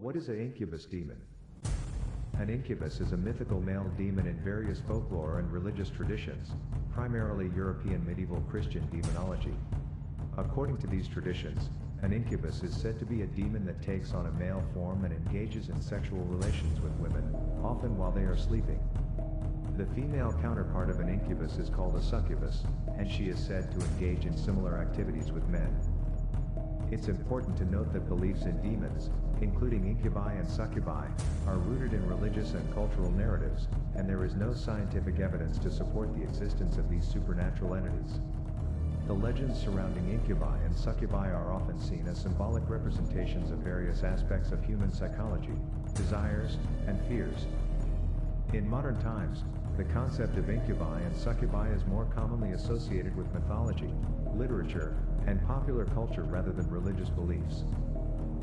What is an incubus demon? An incubus is a mythical male demon in various folklore and religious traditions, primarily European medieval Christian demonology. According to these traditions, an incubus is said to be a demon that takes on a male form and engages in sexual relations with women, often while they are sleeping. The female counterpart of an incubus is called a succubus, and she is said to engage in similar activities with men. It's important to note that beliefs in demons, including incubi and succubi, are rooted in religious and cultural narratives, and there is no scientific evidence to support the existence of these supernatural entities. The legends surrounding incubi and succubi are often seen as symbolic representations of various aspects of human psychology, desires, and fears. In modern times, the concept of incubi and succubi is more commonly associated with mythology, literature, and popular culture rather than religious beliefs.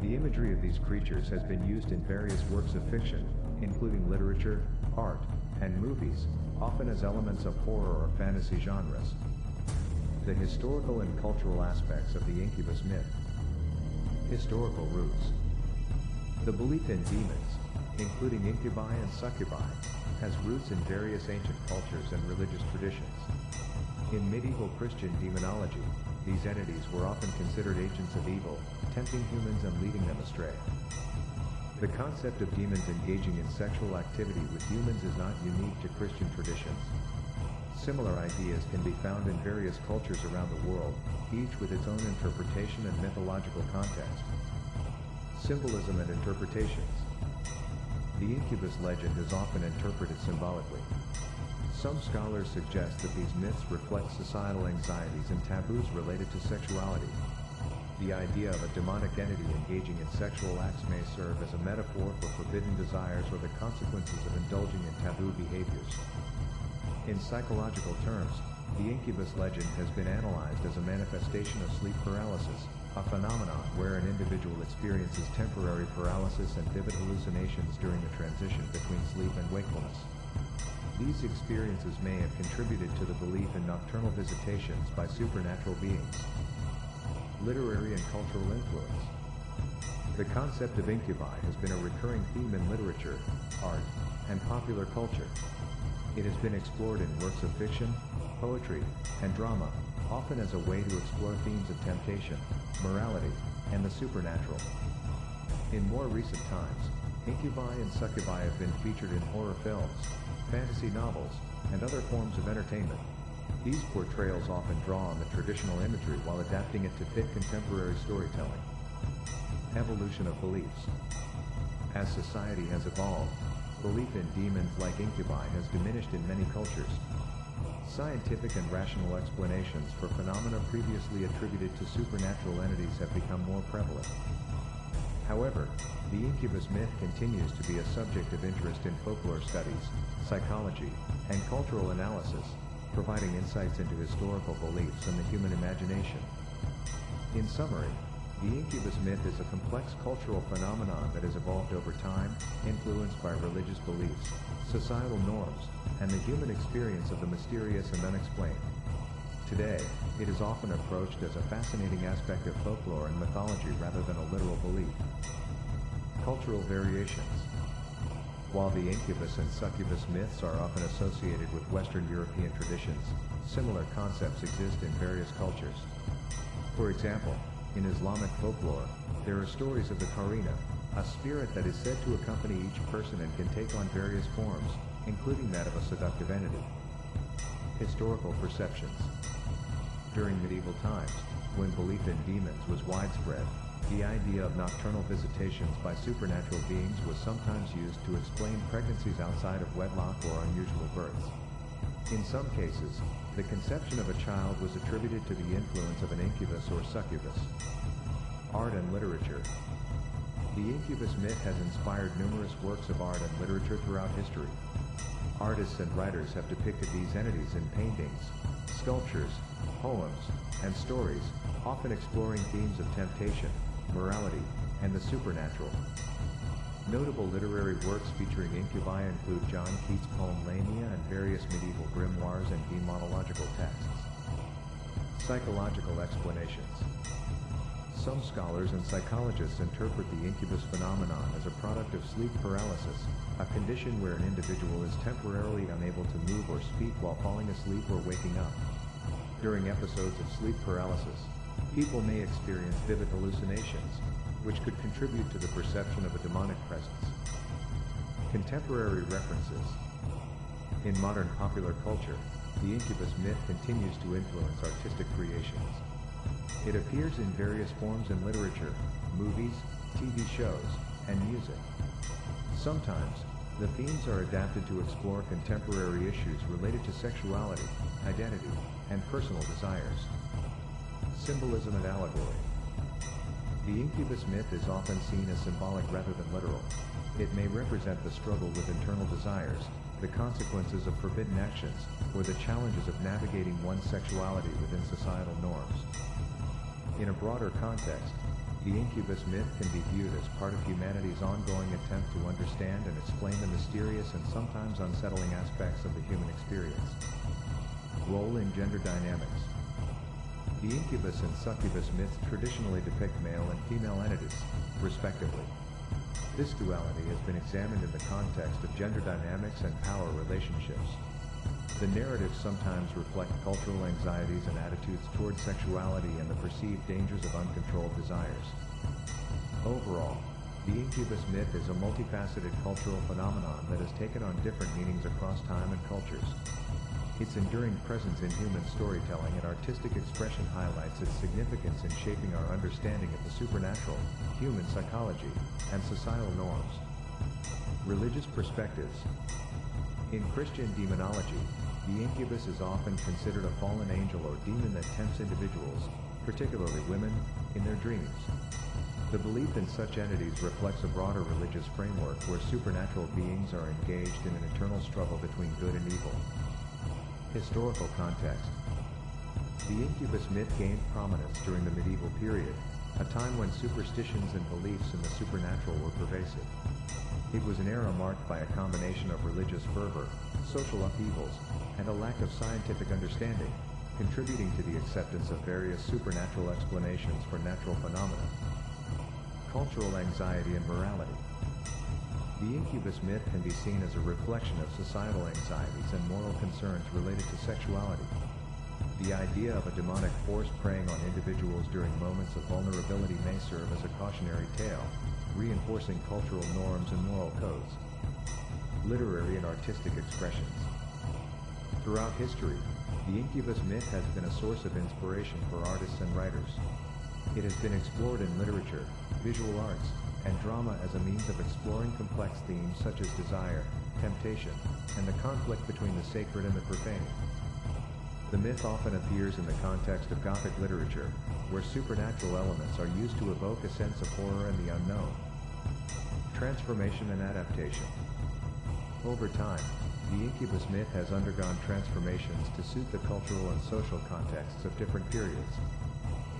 The imagery of these creatures has been used in various works of fiction, including literature, art, and movies, often as elements of horror or fantasy genres. The historical and cultural aspects of the incubus myth. Historical roots. The belief in demons, including incubi and succubi, has roots in various ancient cultures and religious traditions. In medieval Christian demonology, these entities were often considered agents of evil, tempting humans and leading them astray. The concept of demons engaging in sexual activity with humans is not unique to Christian traditions. Similar ideas can be found in various cultures around the world, each with its own interpretation and mythological context. Symbolism and interpretations. The incubus legend is often interpreted symbolically. Some scholars suggest that these myths reflect societal anxieties and taboos related to sexuality. The idea of a demonic entity engaging in sexual acts may serve as a metaphor for forbidden desires or the consequences of indulging in taboo behaviors. In psychological terms, the incubus legend has been analyzed as a manifestation of sleep paralysis, a phenomenon where an individual experiences temporary paralysis and vivid hallucinations during the transition between sleep and wakefulness. These experiences may have contributed to the belief in nocturnal visitations by supernatural beings. Literary and cultural influence. The concept of incubi has been a recurring theme in literature, art, and popular culture. It has been explored in works of fiction, poetry, and drama, often as a way to explore themes of temptation, morality, and the supernatural. In more recent times, incubi and succubi have been featured in horror films, fantasy novels, and other forms of entertainment. These portrayals often draw on the traditional imagery while adapting it to fit contemporary storytelling. Evolution of beliefs. As society has evolved, belief in demons like incubi has diminished in many cultures. Scientific and rational explanations for phenomena previously attributed to supernatural entities have become more prevalent. However, the incubus myth continues to be a subject of interest in folklore studies, psychology, and cultural analysis, providing insights into historical beliefs and the human imagination. In summary, the incubus myth is a complex cultural phenomenon that has evolved over time, influenced by religious beliefs, societal norms, and the human experience of the mysterious and unexplained. Today, it is often approached as a fascinating aspect of folklore and mythology rather than a literal belief. Cultural variations. While the incubus and succubus myths are often associated with Western European traditions, similar concepts exist in various cultures. For example, in Islamic folklore, there are stories of the Qarina, a spirit that is said to accompany each person and can take on various forms, including that of a seductive entity. Historical perceptions. During medieval times, when belief in demons was widespread, the idea of nocturnal visitations by supernatural beings was sometimes used to explain pregnancies outside of wedlock or unusual births. In some cases, the conception of a child was attributed to the influence of an incubus or succubus. Art and literature. The incubus myth has inspired numerous works of art and literature throughout history. Artists and writers have depicted these entities in paintings, sculptures, poems, and stories, often exploring themes of temptation, morality, and the supernatural. Notable literary works featuring incubi include John Keats' poem Lamia and various medieval grimoires and demonological texts. Psychological explanations. Some scholars and psychologists interpret the incubus phenomenon as a product of sleep paralysis, a condition where an individual is temporarily unable to move or speak while falling asleep or waking up. During episodes of sleep paralysis, people may experience vivid hallucinations, which could contribute to the perception of a demonic presence. Contemporary references. In modern popular culture, the incubus myth continues to influence artistic creations. It appears in various forms in literature, movies, TV shows, and music. Sometimes, the themes are adapted to explore contemporary issues related to sexuality, identity, and personal desires. Symbolism and allegory. The incubus myth is often seen as symbolic rather than literal. It may represent the struggle with internal desires, the consequences of forbidden actions, or the challenges of navigating one's sexuality within societal norms. In a broader context, the incubus myth can be viewed as part of humanity's ongoing attempt to understand and explain the mysterious and sometimes unsettling aspects of the human experience. Role in gender dynamics. The incubus and succubus myths traditionally depict male and female entities, respectively. This duality has been examined in the context of gender dynamics and power relationships. The narratives sometimes reflect cultural anxieties and attitudes toward sexuality and the perceived dangers of uncontrolled desires. Overall, the incubus myth is a multifaceted cultural phenomenon that has taken on different meanings across time and cultures. Its enduring presence in human storytelling and artistic expression highlights its significance in shaping our understanding of the supernatural, human psychology, and societal norms. Religious perspectives. In Christian demonology, the incubus is often considered a fallen angel or demon that tempts individuals, particularly women, in their dreams. The belief in such entities reflects a broader religious framework where supernatural beings are engaged in an eternal struggle between good and evil. Historical context. The incubus myth gained prominence during the medieval period, a time when superstitions and beliefs in the supernatural were pervasive. It was an era marked by a combination of religious fervor, social upheavals, and a lack of scientific understanding, contributing to the acceptance of various supernatural explanations for natural phenomena. Cultural anxiety and morality. The incubus myth can be seen as a reflection of societal anxieties and moral concerns related to sexuality. The idea of a demonic force preying on individuals during moments of vulnerability may serve as a cautionary tale, reinforcing cultural norms and moral codes. Literary and artistic expressions. Throughout history, the incubus myth has been a source of inspiration for artists and writers. It has been explored in literature, visual arts, and drama as a means of exploring complex themes such as desire, temptation, and the conflict between the sacred and the profane. The myth often appears in the context of Gothic literature, where supernatural elements are used to evoke a sense of horror and the unknown. Transformation and adaptation. Over time, the incubus myth has undergone transformations to suit the cultural and social contexts of different periods.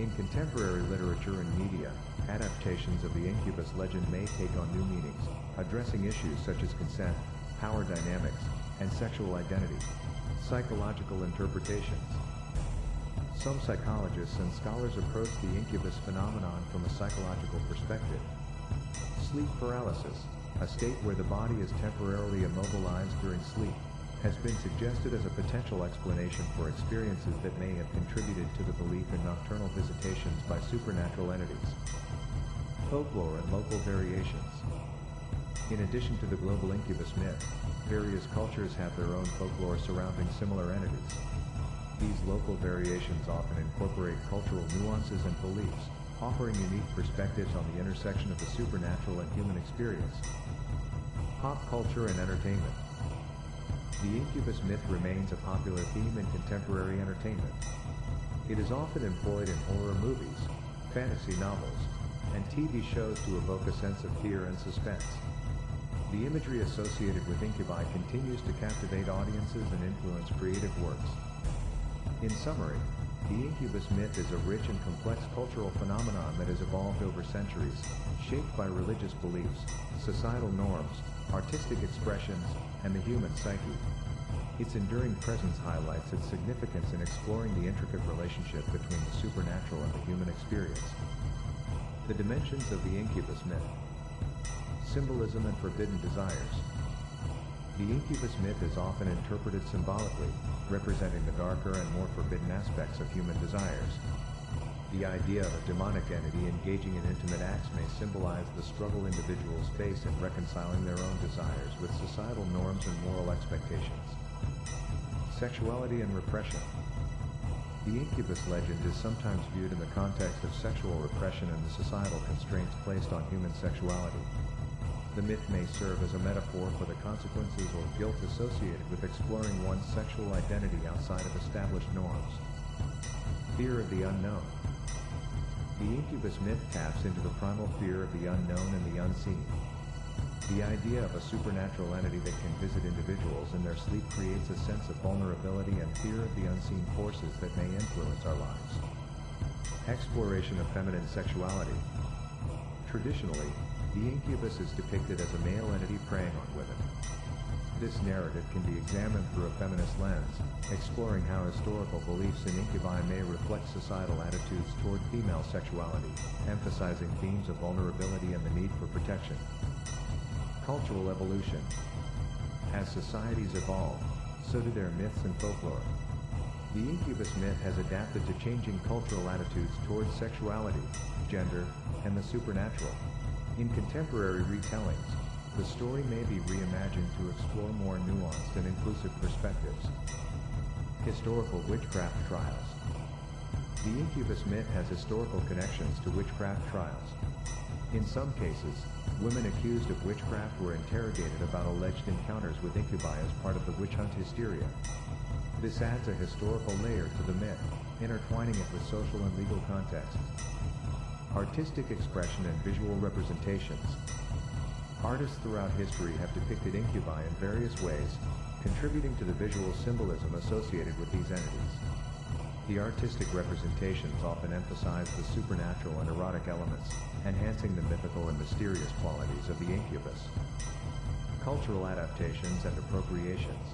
In contemporary literature and media, adaptations of the incubus legend may take on new meanings, addressing issues such as consent, power dynamics, and sexual identity. Psychological interpretations. Some psychologists and scholars approach the incubus phenomenon from a psychological perspective. Sleep paralysis, a state where the body is temporarily immobilized during sleep, has been suggested as a potential explanation for experiences that may have contributed to the belief in nocturnal visitations by supernatural entities. Folklore and local variations. In addition to the global incubus myth, various cultures have their own folklore surrounding similar entities. These local variations often incorporate cultural nuances and beliefs, offering unique perspectives on the intersection of the supernatural and human experience. Pop culture and entertainment. The incubus myth remains a popular theme in contemporary entertainment. It is often employed in horror movies, fantasy novels, and TV shows to evoke a sense of fear and suspense. The imagery associated with incubi continues to captivate audiences and influence creative works. In summary, the incubus myth is a rich and complex cultural phenomenon that has evolved over centuries, shaped by religious beliefs, societal norms, artistic expressions, and the human psyche. Its enduring presence highlights its significance in exploring the intricate relationship between the supernatural and the human experience. The dimensions of the incubus myth. Symbolism and forbidden desires. The incubus myth is often interpreted symbolically, representing the darker and more forbidden aspects of human desires. The idea of a demonic entity engaging in intimate acts may symbolize the struggle individuals face in reconciling their own desires with societal norms and moral expectations. Sexuality and repression. The incubus legend is sometimes viewed in the context of sexual repression and the societal constraints placed on human sexuality. The myth may serve as a metaphor for the consequences or guilt associated with exploring one's sexual identity outside of established norms. Fear of the unknown. The incubus myth taps into the primal fear of the unknown and the unseen. The idea of a supernatural entity that can visit individuals in their sleep creates a sense of vulnerability and fear of the unseen forces that may influence our lives. Exploration of feminine sexuality. Traditionally, the incubus is depicted as a male entity preying on women. This narrative can be examined through a feminist lens, exploring how historical beliefs in incubi may reflect societal attitudes toward female sexuality, emphasizing themes of vulnerability and the need for protection. Cultural evolution. As societies evolve, so do their myths and folklore. The incubus myth has adapted to changing cultural attitudes towards sexuality, gender, and the supernatural. In contemporary retellings, the story may be reimagined to explore more nuanced and inclusive perspectives. Historical witchcraft trials. The incubus myth has historical connections to witchcraft trials. In some cases, women accused of witchcraft were interrogated about alleged encounters with incubi as part of the witch hunt hysteria. This adds a historical layer to the myth, intertwining it with social and legal contexts. Artistic expression and visual representations. Artists throughout history have depicted incubi in various ways, contributing to the visual symbolism associated with these entities. The artistic representations often emphasize the supernatural and erotic elements, enhancing the mythical and mysterious qualities of the incubus. Cultural adaptations and appropriations.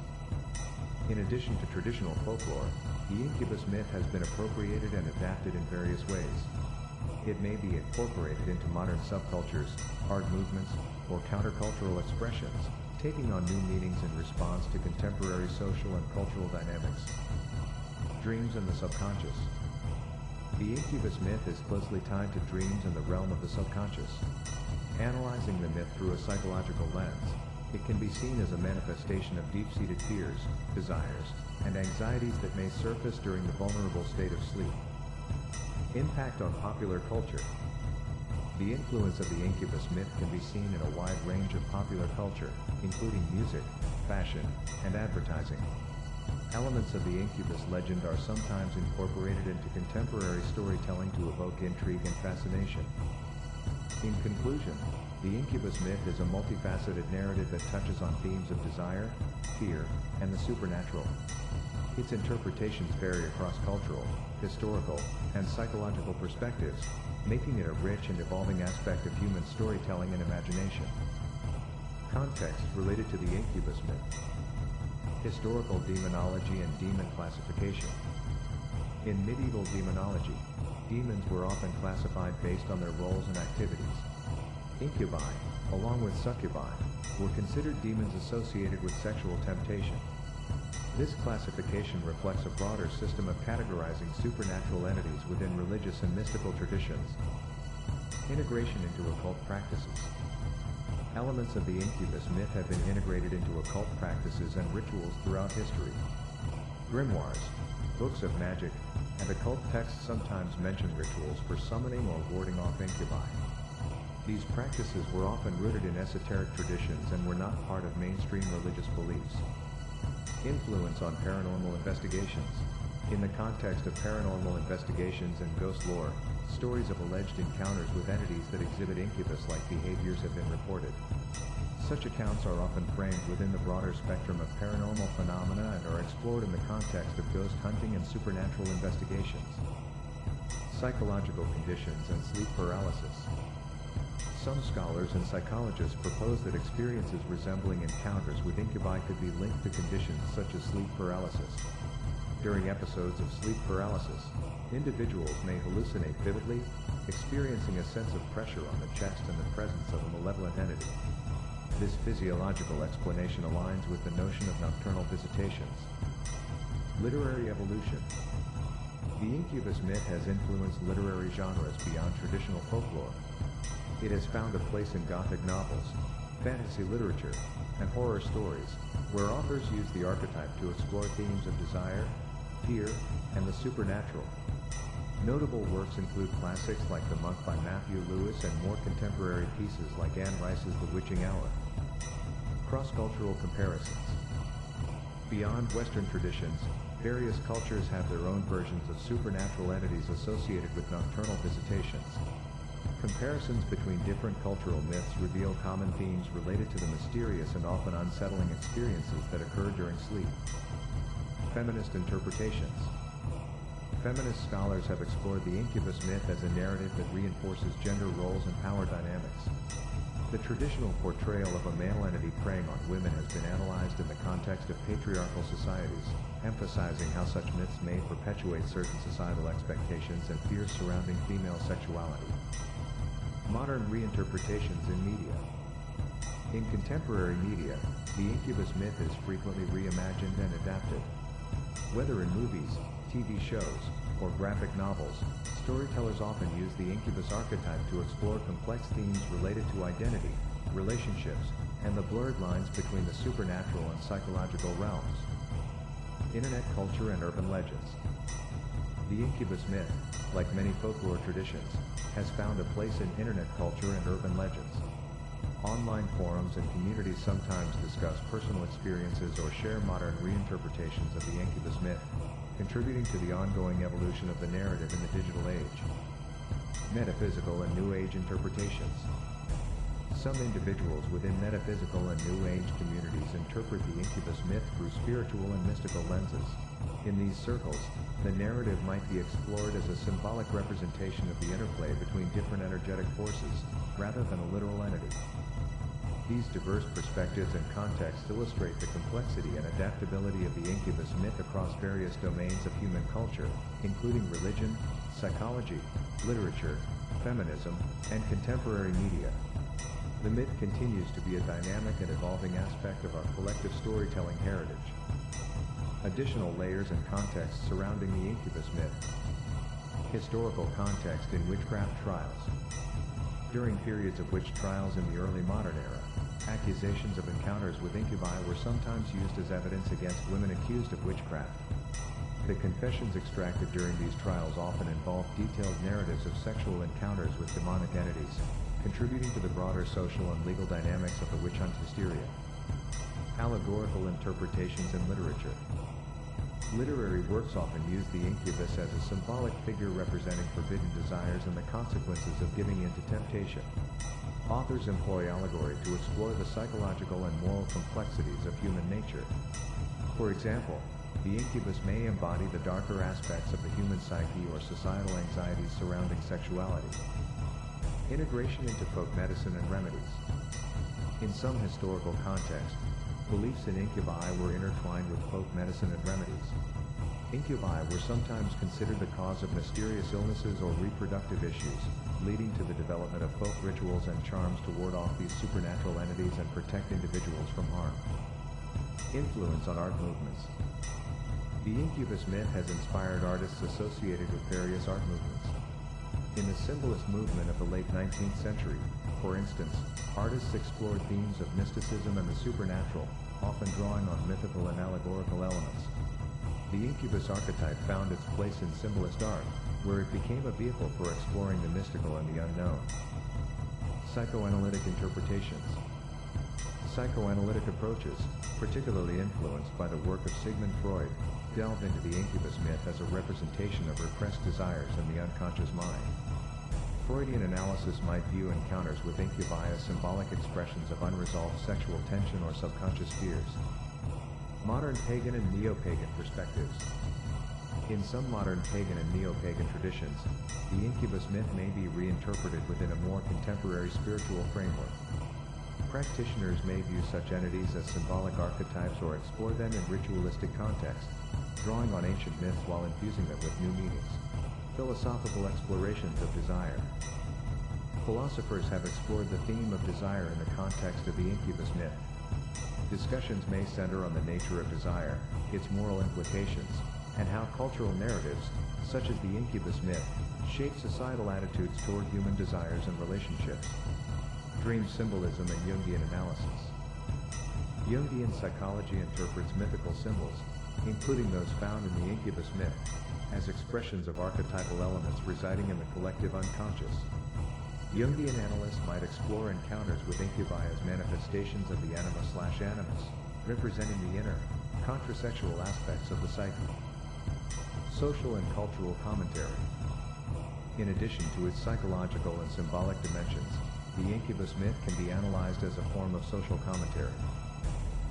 In addition to traditional folklore, the incubus myth has been appropriated and adapted in various ways. It may be incorporated into modern subcultures, art movements, or countercultural expressions, taking on new meanings in response to contemporary social and cultural dynamics. Dreams and the subconscious. The incubus myth is closely tied to dreams and the realm of the subconscious. Analyzing the myth through a psychological lens, it can be seen as a manifestation of deep-seated fears, desires, and anxieties that may surface during the vulnerable state of sleep. Impact on popular culture. The influence of the incubus myth can be seen in a wide range of popular culture, including music, fashion, and advertising. Elements of the incubus legend are sometimes incorporated into contemporary storytelling to evoke intrigue and fascination. In conclusion, the incubus myth is a multifaceted narrative that touches on themes of desire, fear, and the supernatural. Its interpretations vary across cultural, historical, and psychological perspectives, making it a rich and evolving aspect of human storytelling and imagination. Context related to the incubus myth. Historical demonology and demon classification. In medieval demonology, demons were often classified based on their roles and activities. Incubi, along with succubi, were considered demons associated with sexual temptation. This classification reflects a broader system of categorizing supernatural entities within religious and mystical traditions. Integration into occult practices. Elements of the incubus myth have been integrated into occult practices and rituals throughout history. Grimoires, books of magic, and occult texts sometimes mention rituals for summoning or warding off incubi. These practices were often rooted in esoteric traditions and were not part of mainstream religious beliefs. Influence on paranormal investigations. In the context of paranormal investigations and ghost lore, stories of alleged encounters with entities that exhibit incubus-like behaviors have been reported. Such accounts are often framed within the broader spectrum of paranormal phenomena and are explored in the context of ghost hunting and supernatural investigations. Psychological conditions and sleep paralysis. Some scholars and psychologists propose that experiences resembling encounters with incubi could be linked to conditions such as sleep paralysis. During episodes of sleep paralysis, individuals may hallucinate vividly, experiencing a sense of pressure on the chest and the presence of a malevolent entity. This physiological explanation aligns with the notion of nocturnal visitations. Literary evolution. The incubus myth has influenced literary genres beyond traditional folklore. It has found a place in Gothic novels, fantasy literature, and horror stories, where authors use the archetype to explore themes of desire, fear, and the supernatural. Notable works include classics like The Monk by Matthew Lewis and more contemporary pieces like Anne Rice's The Witching Hour. Cross-cultural comparisons. Beyond Western traditions, various cultures have their own versions of supernatural entities associated with nocturnal visitations. Comparisons between different cultural myths reveal common themes related to the mysterious and often unsettling experiences that occur during sleep. Feminist interpretations. Feminist scholars have explored the incubus myth as a narrative that reinforces gender roles and power dynamics. The traditional portrayal of a male entity preying on women has been analyzed in the context of patriarchal societies, emphasizing how such myths may perpetuate certain societal expectations and fears surrounding female sexuality. Modern reinterpretations in media. In contemporary media, the incubus myth is frequently reimagined and adapted. Whether in movies, TV shows, or graphic novels, storytellers often use the incubus archetype to explore complex themes related to identity, relationships, and the blurred lines between the supernatural and psychological realms. Internet culture and urban legends. The incubus myth, like many folklore traditions, has found a place in internet culture and urban legends. Online forums and communities sometimes discuss personal experiences or share modern reinterpretations of the incubus myth, contributing to the ongoing evolution of the narrative in the digital age. Metaphysical and New Age interpretations. Some individuals within metaphysical and New Age communities interpret the incubus myth through spiritual and mystical lenses. In these circles, the narrative might be explored as a symbolic representation of the interplay between different energetic forces, rather than a literal entity. These diverse perspectives and contexts illustrate the complexity and adaptability of the incubus myth across various domains of human culture, including religion, psychology, literature, feminism, and contemporary media. The myth continues to be a dynamic and evolving aspect of our collective storytelling heritage. Additional layers and contexts surrounding the incubus myth. Historical context in witchcraft trials. During periods of witch trials in the early modern era, accusations of encounters with incubi were sometimes used as evidence against women accused of witchcraft. The confessions extracted during these trials often involved detailed narratives of sexual encounters with demonic entities, contributing to the broader social and legal dynamics of the witch hunt hysteria. Allegorical interpretations in literature. Literary works often use the incubus as a symbolic figure representing forbidden desires and the consequences of giving in to temptation. Authors employ allegory to explore the psychological and moral complexities of human nature. For example, the incubus may embody the darker aspects of the human psyche or societal anxieties surrounding sexuality. Integration into folk medicine and remedies. In some historical contexts, beliefs in incubi were intertwined with folk medicine and remedies. Incubi were sometimes considered the cause of mysterious illnesses or reproductive issues, leading to the development of folk rituals and charms to ward off these supernatural entities and protect individuals from harm. Influence on art movements. The incubus myth has inspired artists associated with various art movements. In the symbolist movement of the late 19th century, for instance, artists explored themes of mysticism and the supernatural, often drawing on mythical and allegorical elements. The incubus archetype found its place in symbolist art, where it became a vehicle for exploring the mystical and the unknown. Psychoanalytic interpretations. Psychoanalytic approaches, particularly influenced by the work of Sigmund Freud, delve into the incubus myth as a representation of repressed desires in the unconscious mind. Freudian analysis might view encounters with incubi as symbolic expressions of unresolved sexual tension or subconscious fears. Modern pagan and neo-pagan perspectives. In some modern pagan and neo-pagan traditions, the incubus myth may be reinterpreted within a more contemporary spiritual framework. Practitioners may view such entities as symbolic archetypes or explore them in ritualistic contexts, drawing on ancient myths while infusing them with new meanings. Philosophical explorations of desire. Philosophers have explored the theme of desire in the context of the Incubus myth. Discussions may center on the nature of desire, its moral implications, and how cultural narratives, such as the Incubus myth, shape societal attitudes toward human desires and relationships. Dream symbolism and Jungian analysis. Jungian psychology interprets mythical symbols, including those found in the Incubus myth, as expressions of archetypal elements residing in the collective unconscious. Jungian analysts might explore encounters with incubi as manifestations of the anima/animus, representing the inner, contrasexual aspects of the psyche. Social and cultural commentary. In addition to its psychological and symbolic dimensions, the Incubus myth can be analyzed as a form of social commentary.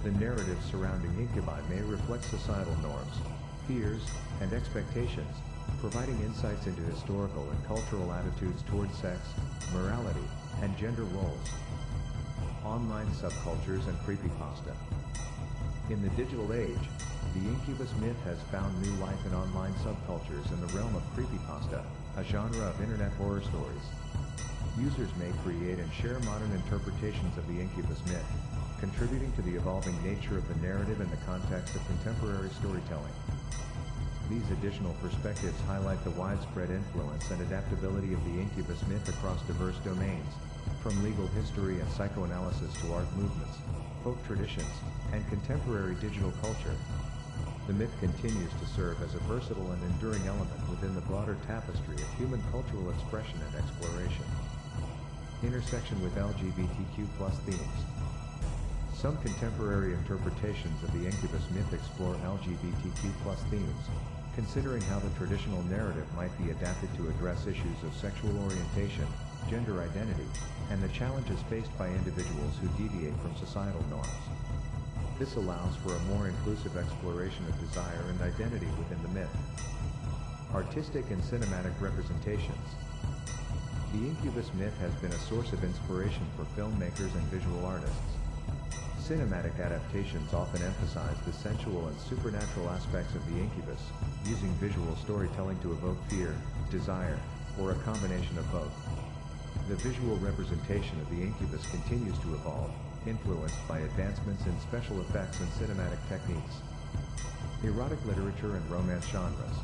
The narratives surrounding incubi may reflect societal norms, fears, and expectations, providing insights into historical and cultural attitudes toward sex, morality, and gender roles. Online subcultures and creepypasta. In the digital age, the Incubus myth has found new life in online subcultures in the realm of creepypasta, a genre of internet horror stories. Users may create and share modern interpretations of the Incubus myth, contributing to the evolving nature of the narrative in the context of contemporary storytelling. These additional perspectives highlight the widespread influence and adaptability of the Incubus myth across diverse domains, from legal history and psychoanalysis to art movements, folk traditions, and contemporary digital culture. The myth continues to serve as a versatile and enduring element within the broader tapestry of human cultural expression and exploration. Intersection with LGBTQ+ themes. Some contemporary interpretations of the Incubus myth explore LGBTQ+ themes, considering how the traditional narrative might be adapted to address issues of sexual orientation, gender identity, and the challenges faced by individuals who deviate from societal norms. This allows for a more inclusive exploration of desire and identity within the myth. Artistic and cinematic representations. The Incubus myth has been a source of inspiration for filmmakers and visual artists. Cinematic adaptations often emphasize the sensual and supernatural aspects of the incubus, using visual storytelling to evoke fear, desire, or a combination of both. The visual representation of the incubus continues to evolve, influenced by advancements in special effects and cinematic techniques. Erotic literature and romance genres.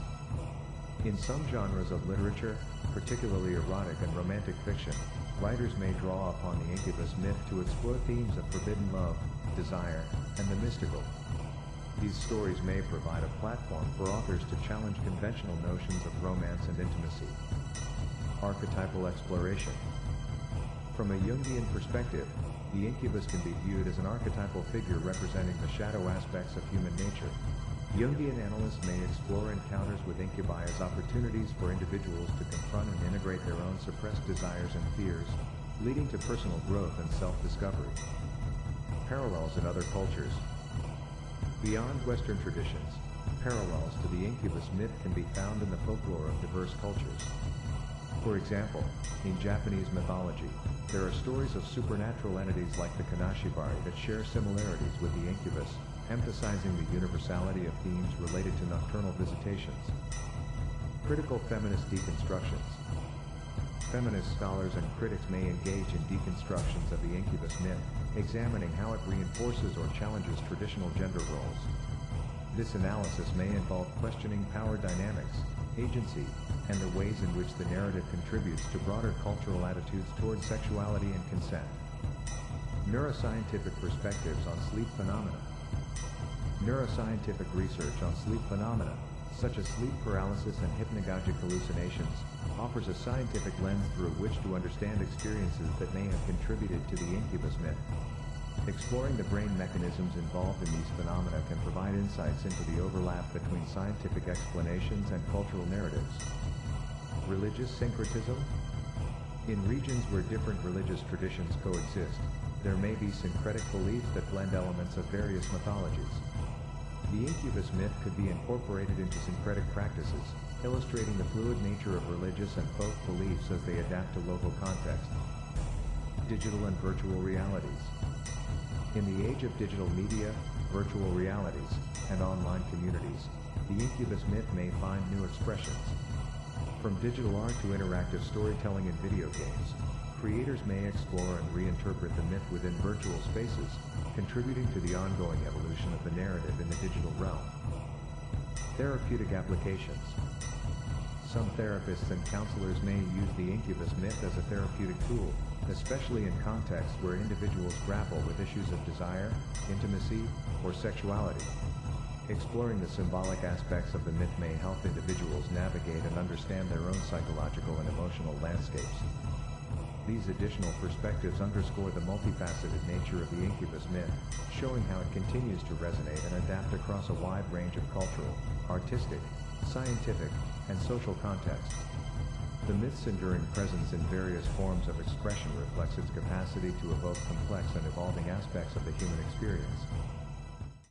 In some genres of literature, particularly erotic and romantic fiction, writers may draw upon the Incubus myth to explore themes of forbidden love, desire, and the mystical. These stories may provide a platform for authors to challenge conventional notions of romance and intimacy. Archetypal exploration. From a Jungian perspective, the incubus can be viewed as an archetypal figure representing the shadow aspects of human nature. Jungian analysts may explore encounters with incubi as opportunities for individuals to confront and integrate their own suppressed desires and fears, leading to personal growth and self-discovery. Parallels in other cultures. Beyond Western traditions, parallels to the incubus myth can be found in the folklore of diverse cultures. For example, in Japanese mythology, there are stories of supernatural entities like the Kanashibari that share similarities with the incubus, emphasizing the universality of themes related to nocturnal visitations. Critical feminist deconstructions. Feminist scholars and critics may engage in deconstructions of the incubus myth, examining how it reinforces or challenges traditional gender roles. This analysis may involve questioning power dynamics, agency, and the ways in which the narrative contributes to broader cultural attitudes toward sexuality and consent. Neuroscientific perspectives on sleep phenomena. Neuroscientific research on sleep phenomena, such as sleep paralysis and hypnagogic hallucinations, offers a scientific lens through which to understand experiences that may have contributed to the incubus myth. Exploring the brain mechanisms involved in these phenomena can provide insights into the overlap between scientific explanations and cultural narratives. Religious syncretism? In regions where different religious traditions coexist, there may be syncretic beliefs that blend elements of various mythologies. The incubus myth could be incorporated into syncretic practices, illustrating the fluid nature of religious and folk beliefs as they adapt to local context. Digital and virtual realities. In the age of digital media, virtual realities, and online communities, the incubus myth may find new expressions. From digital art to interactive storytelling in video games, creators may explore and reinterpret the myth within virtual spaces, contributing to the ongoing evolution of the narrative in the digital realm. Therapeutic applications. Some therapists and counselors may use the Incubus myth as a therapeutic tool, especially in contexts where individuals grapple with issues of desire, intimacy, or sexuality. Exploring the symbolic aspects of the myth may help individuals navigate and understand their own psychological and emotional landscapes. These additional perspectives underscore the multifaceted nature of the Incubus myth, showing how it continues to resonate and adapt across a wide range of cultural, artistic, scientific, and social contexts. The myth's enduring presence in various forms of expression reflects its capacity to evoke complex and evolving aspects of the human experience.